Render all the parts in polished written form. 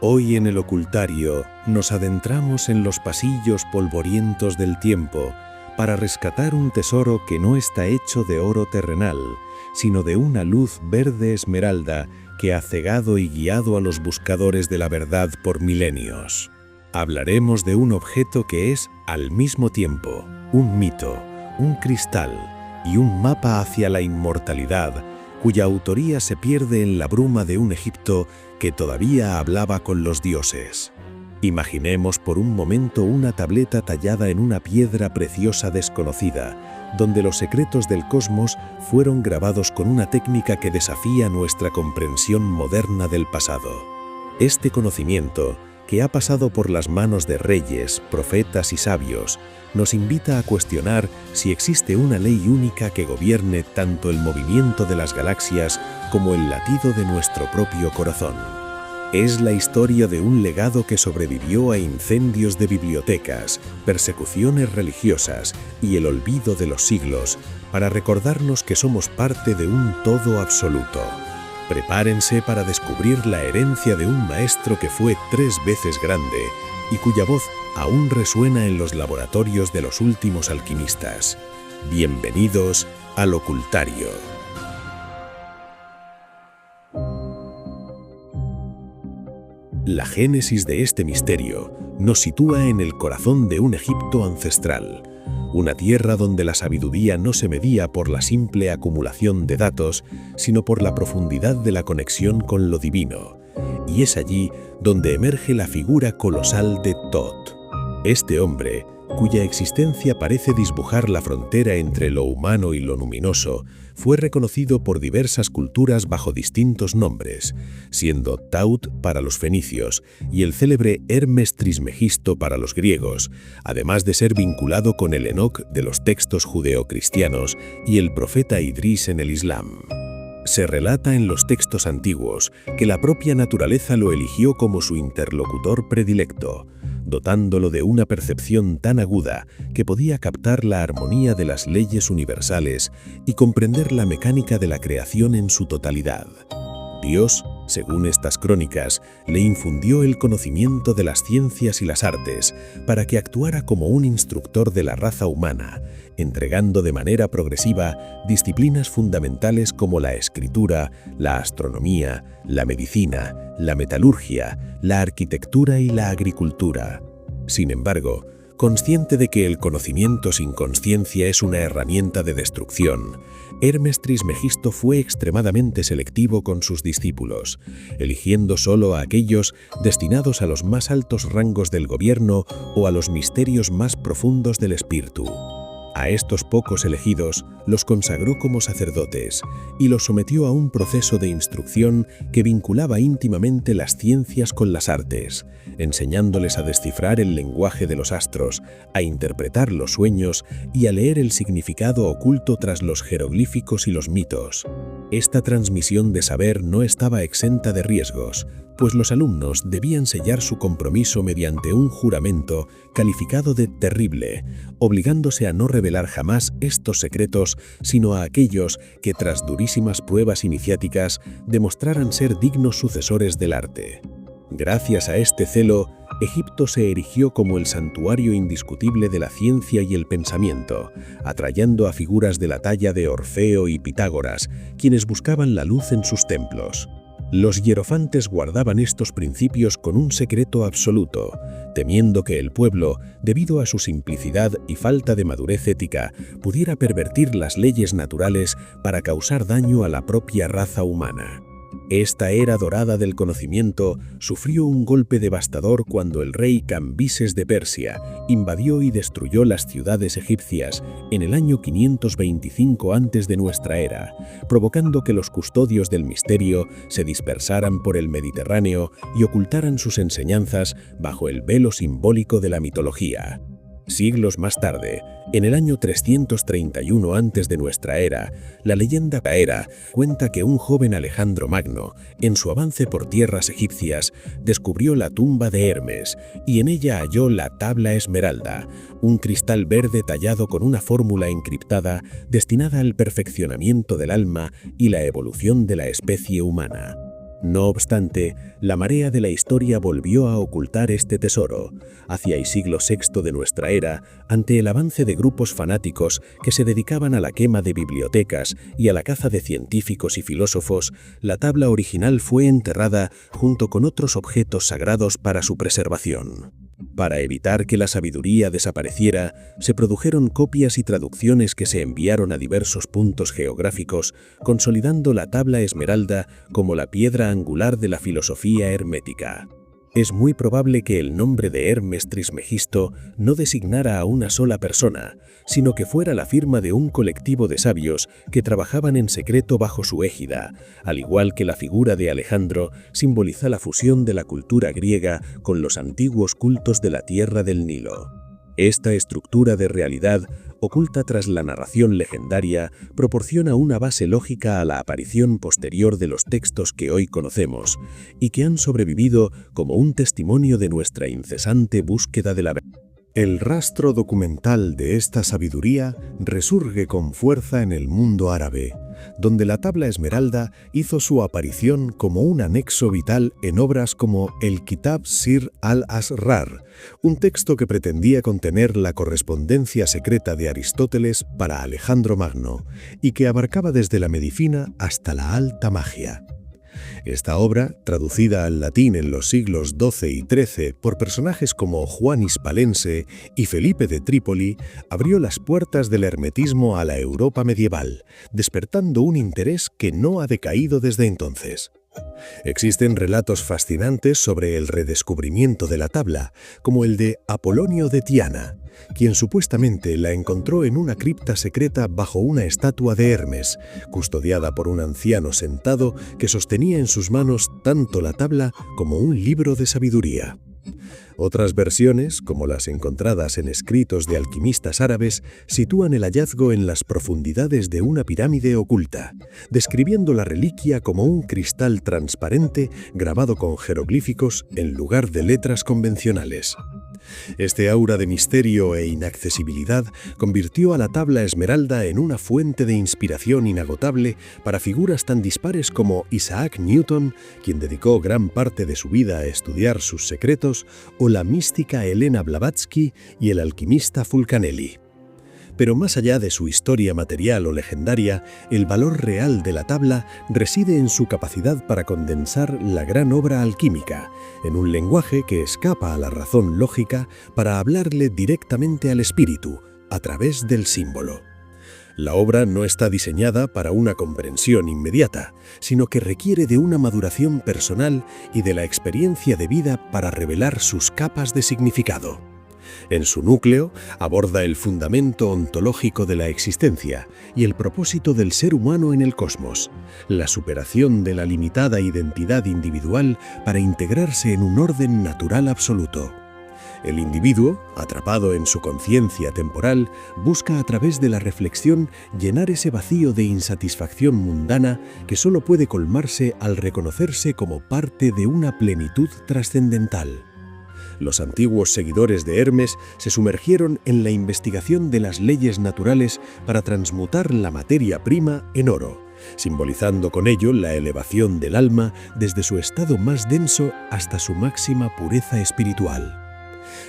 Hoy en el ocultario nos adentramos en los pasillos polvorientos del tiempo para rescatar un tesoro que no está hecho de oro terrenal, sino de una luz verde esmeralda que ha cegado y guiado a los buscadores de la verdad por milenios. Hablaremos de un objeto que es, al mismo tiempo, un mito, un cristal y un mapa hacia la inmortalidad, cuya autoría se pierde en la bruma de un Egipto que todavía hablaba con los dioses. Imaginemos por un momento una tableta tallada en una piedra preciosa desconocida, donde los secretos del cosmos fueron grabados con una técnica que desafía nuestra comprensión moderna del pasado. Este conocimiento, que ha pasado por las manos de reyes, profetas y sabios, nos invita a cuestionar si existe una ley única que gobierne tanto el movimiento de las galaxias como el latido de nuestro propio corazón. Es la historia de un legado que sobrevivió a incendios de bibliotecas, persecuciones religiosas y el olvido de los siglos, para recordarnos que somos parte de un todo absoluto. Prepárense para descubrir la herencia de un maestro que fue 3 veces grande y cuya voz aún resuena en los laboratorios de los últimos alquimistas. Bienvenidos al Ocultario. La génesis de este misterio nos sitúa en el corazón de un Egipto ancestral, una tierra donde la sabiduría no se medía por la simple acumulación de datos, sino por la profundidad de la conexión con lo divino. Y es allí donde emerge la figura colosal de Thoth. Este hombre, cuya existencia parece disbujar la frontera entre lo humano y lo luminoso, fue reconocido por diversas culturas bajo distintos nombres, siendo Taut para los fenicios y el célebre Hermes Trismegisto para los griegos, además de ser vinculado con el Enoc de los textos judeocristianos y el profeta Idrís en el Islam. Se relata en los textos antiguos que la propia naturaleza lo eligió como su interlocutor predilecto, dotándolo de una percepción tan aguda que podía captar la armonía de las leyes universales y comprender la mecánica de la creación en su totalidad. Dios, según estas crónicas, le infundió el conocimiento de las ciencias y las artes para que actuara como un instructor de la raza humana, entregando de manera progresiva disciplinas fundamentales como la escritura, la astronomía, la medicina, la metalurgia, la arquitectura y la agricultura. Sin embargo, consciente de que el conocimiento sin conciencia es una herramienta de destrucción, Hermes Trismegisto fue extremadamente selectivo con sus discípulos, eligiendo solo a aquellos destinados a los más altos rangos del gobierno o a los misterios más profundos del espíritu. A estos pocos elegidos los consagró como sacerdotes y los sometió a un proceso de instrucción que vinculaba íntimamente las ciencias con las artes, enseñándoles a descifrar el lenguaje de los astros, a interpretar los sueños y a leer el significado oculto tras los jeroglíficos y los mitos. Esta transmisión de saber no estaba exenta de riesgos, pues los alumnos debían sellar su compromiso mediante un juramento calificado de terrible, obligándose a no revelar jamás estos secretos, sino a aquellos que tras durísimas pruebas iniciáticas demostraran ser dignos sucesores del arte. Gracias a este celo, Egipto se erigió como el santuario indiscutible de la ciencia y el pensamiento, atrayendo a figuras de la talla de Orfeo y Pitágoras, quienes buscaban la luz en sus templos. Los hierofantes guardaban estos principios con un secreto absoluto, temiendo que el pueblo, debido a su simplicidad y falta de madurez ética, pudiera pervertir las leyes naturales para causar daño a la propia raza humana. Esta era dorada del conocimiento sufrió un golpe devastador cuando el rey Cambises de Persia invadió y destruyó las ciudades egipcias en el año 525 antes de nuestra era, provocando que los custodios del misterio se dispersaran por el Mediterráneo y ocultaran sus enseñanzas bajo el velo simbólico de la mitología. Siglos más tarde, en el año 331 antes de nuestra era, la leyenda cuenta que un joven Alejandro Magno, en su avance por tierras egipcias, descubrió la tumba de Hermes y en ella halló la tabla esmeralda, un cristal verde tallado con una fórmula encriptada destinada al perfeccionamiento del alma y la evolución de la especie humana. No obstante, la marea de la historia volvió a ocultar este tesoro, hacia el siglo VI de nuestra era, ante el avance de grupos fanáticos que se dedicaban a la quema de bibliotecas y a la caza de científicos y filósofos. La tabla original fue enterrada junto con otros objetos sagrados para su preservación. Para evitar que la sabiduría desapareciera, se produjeron copias y traducciones que se enviaron a diversos puntos geográficos, consolidando la tabla esmeralda como la piedra angular de la filosofía hermética. Es muy probable que el nombre de Hermes Trismegisto no designara a una sola persona, sino que fuera la firma de un colectivo de sabios que trabajaban en secreto bajo su égida, al igual que la figura de Alejandro simboliza la fusión de la cultura griega con los antiguos cultos de la tierra del Nilo. Esta estructura de realidad, oculta tras la narración legendaria, proporciona una base lógica a la aparición posterior de los textos que hoy conocemos y que han sobrevivido como un testimonio de nuestra incesante búsqueda de la verdad. El rastro documental de esta sabiduría resurge con fuerza en el mundo árabe, donde la tabla esmeralda hizo su aparición como un anexo vital en obras como el Kitab Sir al-Asrar, un texto que pretendía contener la correspondencia secreta de Aristóteles para Alejandro Magno y que abarcaba desde la medicina hasta la alta magia. Esta obra, traducida al latín en los siglos XII y XIII por personajes como Juan Hispalense y Felipe de Trípoli, abrió las puertas del hermetismo a la Europa medieval, despertando un interés que no ha decaído desde entonces. Existen relatos fascinantes sobre el redescubrimiento de la tabla, como el de Apolonio de Tiana, quien supuestamente la encontró en una cripta secreta bajo una estatua de Hermes, custodiada por un anciano sentado que sostenía en sus manos tanto la tabla como un libro de sabiduría. Otras versiones, como las encontradas en escritos de alquimistas árabes, sitúan el hallazgo en las profundidades de una pirámide oculta, describiendo la reliquia como un cristal transparente grabado con jeroglíficos en lugar de letras convencionales. Este aura de misterio e inaccesibilidad convirtió a la tabla esmeralda en una fuente de inspiración inagotable para figuras tan dispares como Isaac Newton, quien dedicó gran parte de su vida a estudiar sus secretos, o la mística Elena Blavatsky y el alquimista Fulcanelli. Pero más allá de su historia material o legendaria, el valor real de la tabla reside en su capacidad para condensar la gran obra alquímica, en un lenguaje que escapa a la razón lógica para hablarle directamente al espíritu, a través del símbolo. La obra no está diseñada para una comprensión inmediata, sino que requiere de una maduración personal y de la experiencia de vida para revelar sus capas de significado. En su núcleo aborda el fundamento ontológico de la existencia y el propósito del ser humano en el cosmos, la superación de la limitada identidad individual para integrarse en un orden natural absoluto. El individuo, atrapado en su conciencia temporal, busca a través de la reflexión llenar ese vacío de insatisfacción mundana que solo puede colmarse al reconocerse como parte de una plenitud trascendental. Los antiguos seguidores de Hermes se sumergieron en la investigación de las leyes naturales para transmutar la materia prima en oro, simbolizando con ello la elevación del alma desde su estado más denso hasta su máxima pureza espiritual.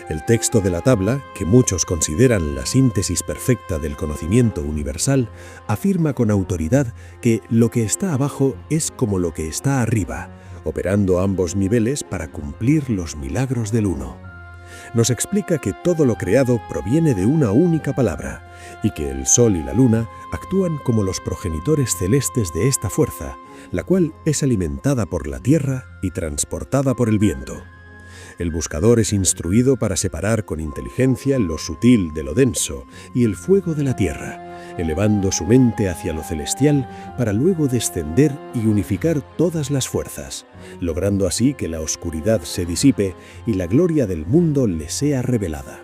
El texto de la tabla, que muchos consideran la síntesis perfecta del conocimiento universal, afirma con autoridad que lo que está abajo es como lo que está arriba, operando ambos niveles para cumplir los milagros del uno. Nos explica que todo lo creado proviene de una única palabra y que el sol y la luna actúan como los progenitores celestes de esta fuerza, la cual es alimentada por la tierra y transportada por el viento. El buscador es instruido para separar con inteligencia lo sutil de lo denso y el fuego de la tierra, elevando su mente hacia lo celestial para luego descender y unificar todas las fuerzas, logrando así que la oscuridad se disipe y la gloria del mundo le sea revelada.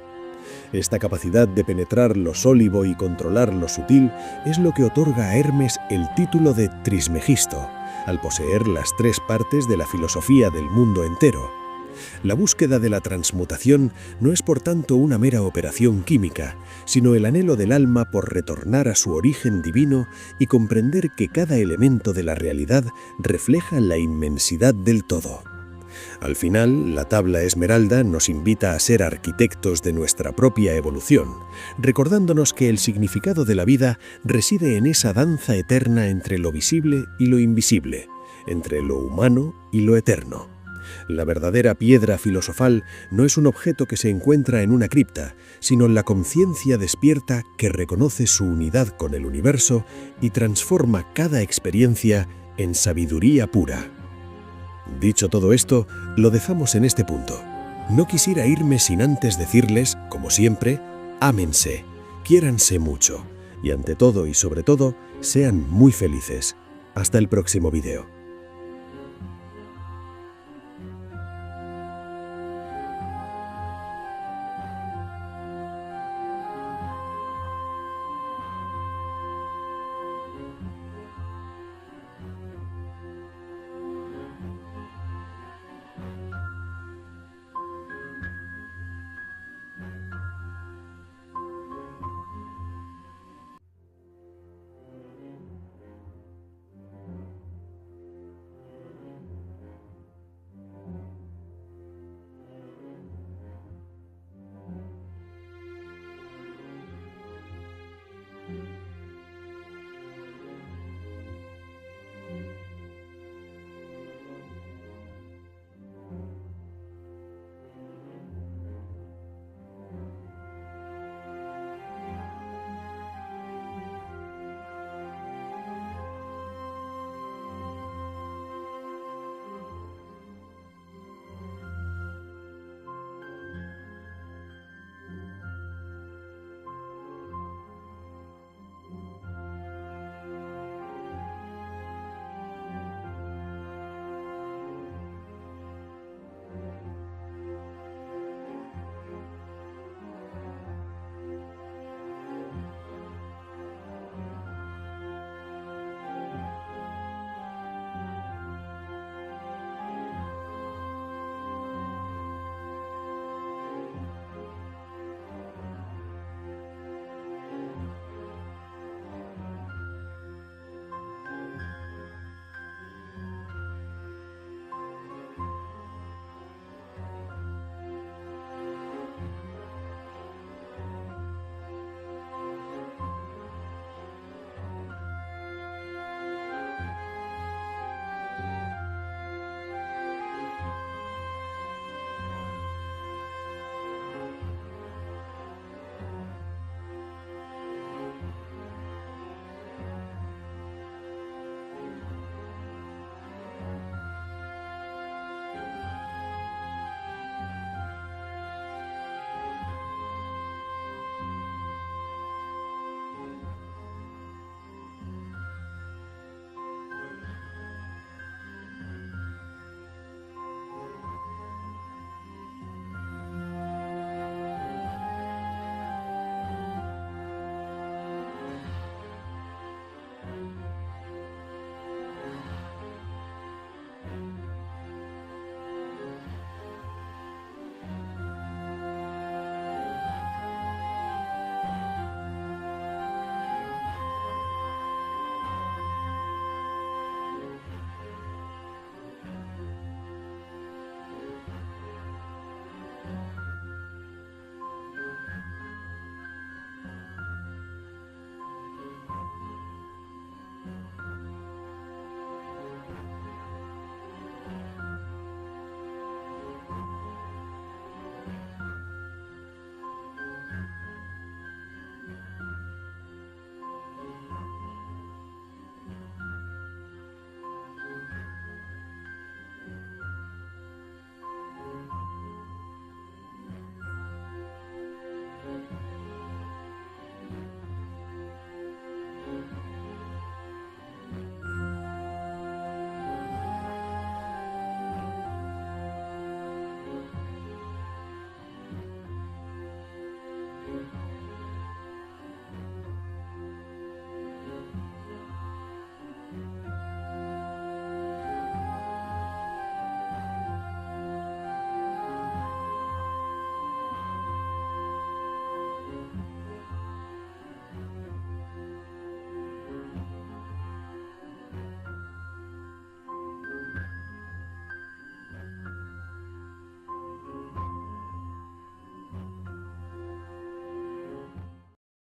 Esta capacidad de penetrar lo sólido y controlar lo sutil es lo que otorga a Hermes el título de Trismegisto, al poseer las tres partes de la filosofía del mundo entero. La búsqueda de la transmutación no es por tanto una mera operación química, sino el anhelo del alma por retornar a su origen divino y comprender que cada elemento de la realidad refleja la inmensidad del todo. Al final, la tabla esmeralda nos invita a ser arquitectos de nuestra propia evolución, recordándonos que el significado de la vida reside en esa danza eterna entre lo visible y lo invisible, entre lo humano y lo eterno. La verdadera piedra filosofal no es un objeto que se encuentra en una cripta, sino la conciencia despierta que reconoce su unidad con el universo y transforma cada experiencia en sabiduría pura. Dicho todo esto, lo dejamos en este punto. No quisiera irme sin antes decirles, como siempre, ámense, quiéranse mucho y ante todo y sobre todo, sean muy felices. Hasta el próximo vídeo.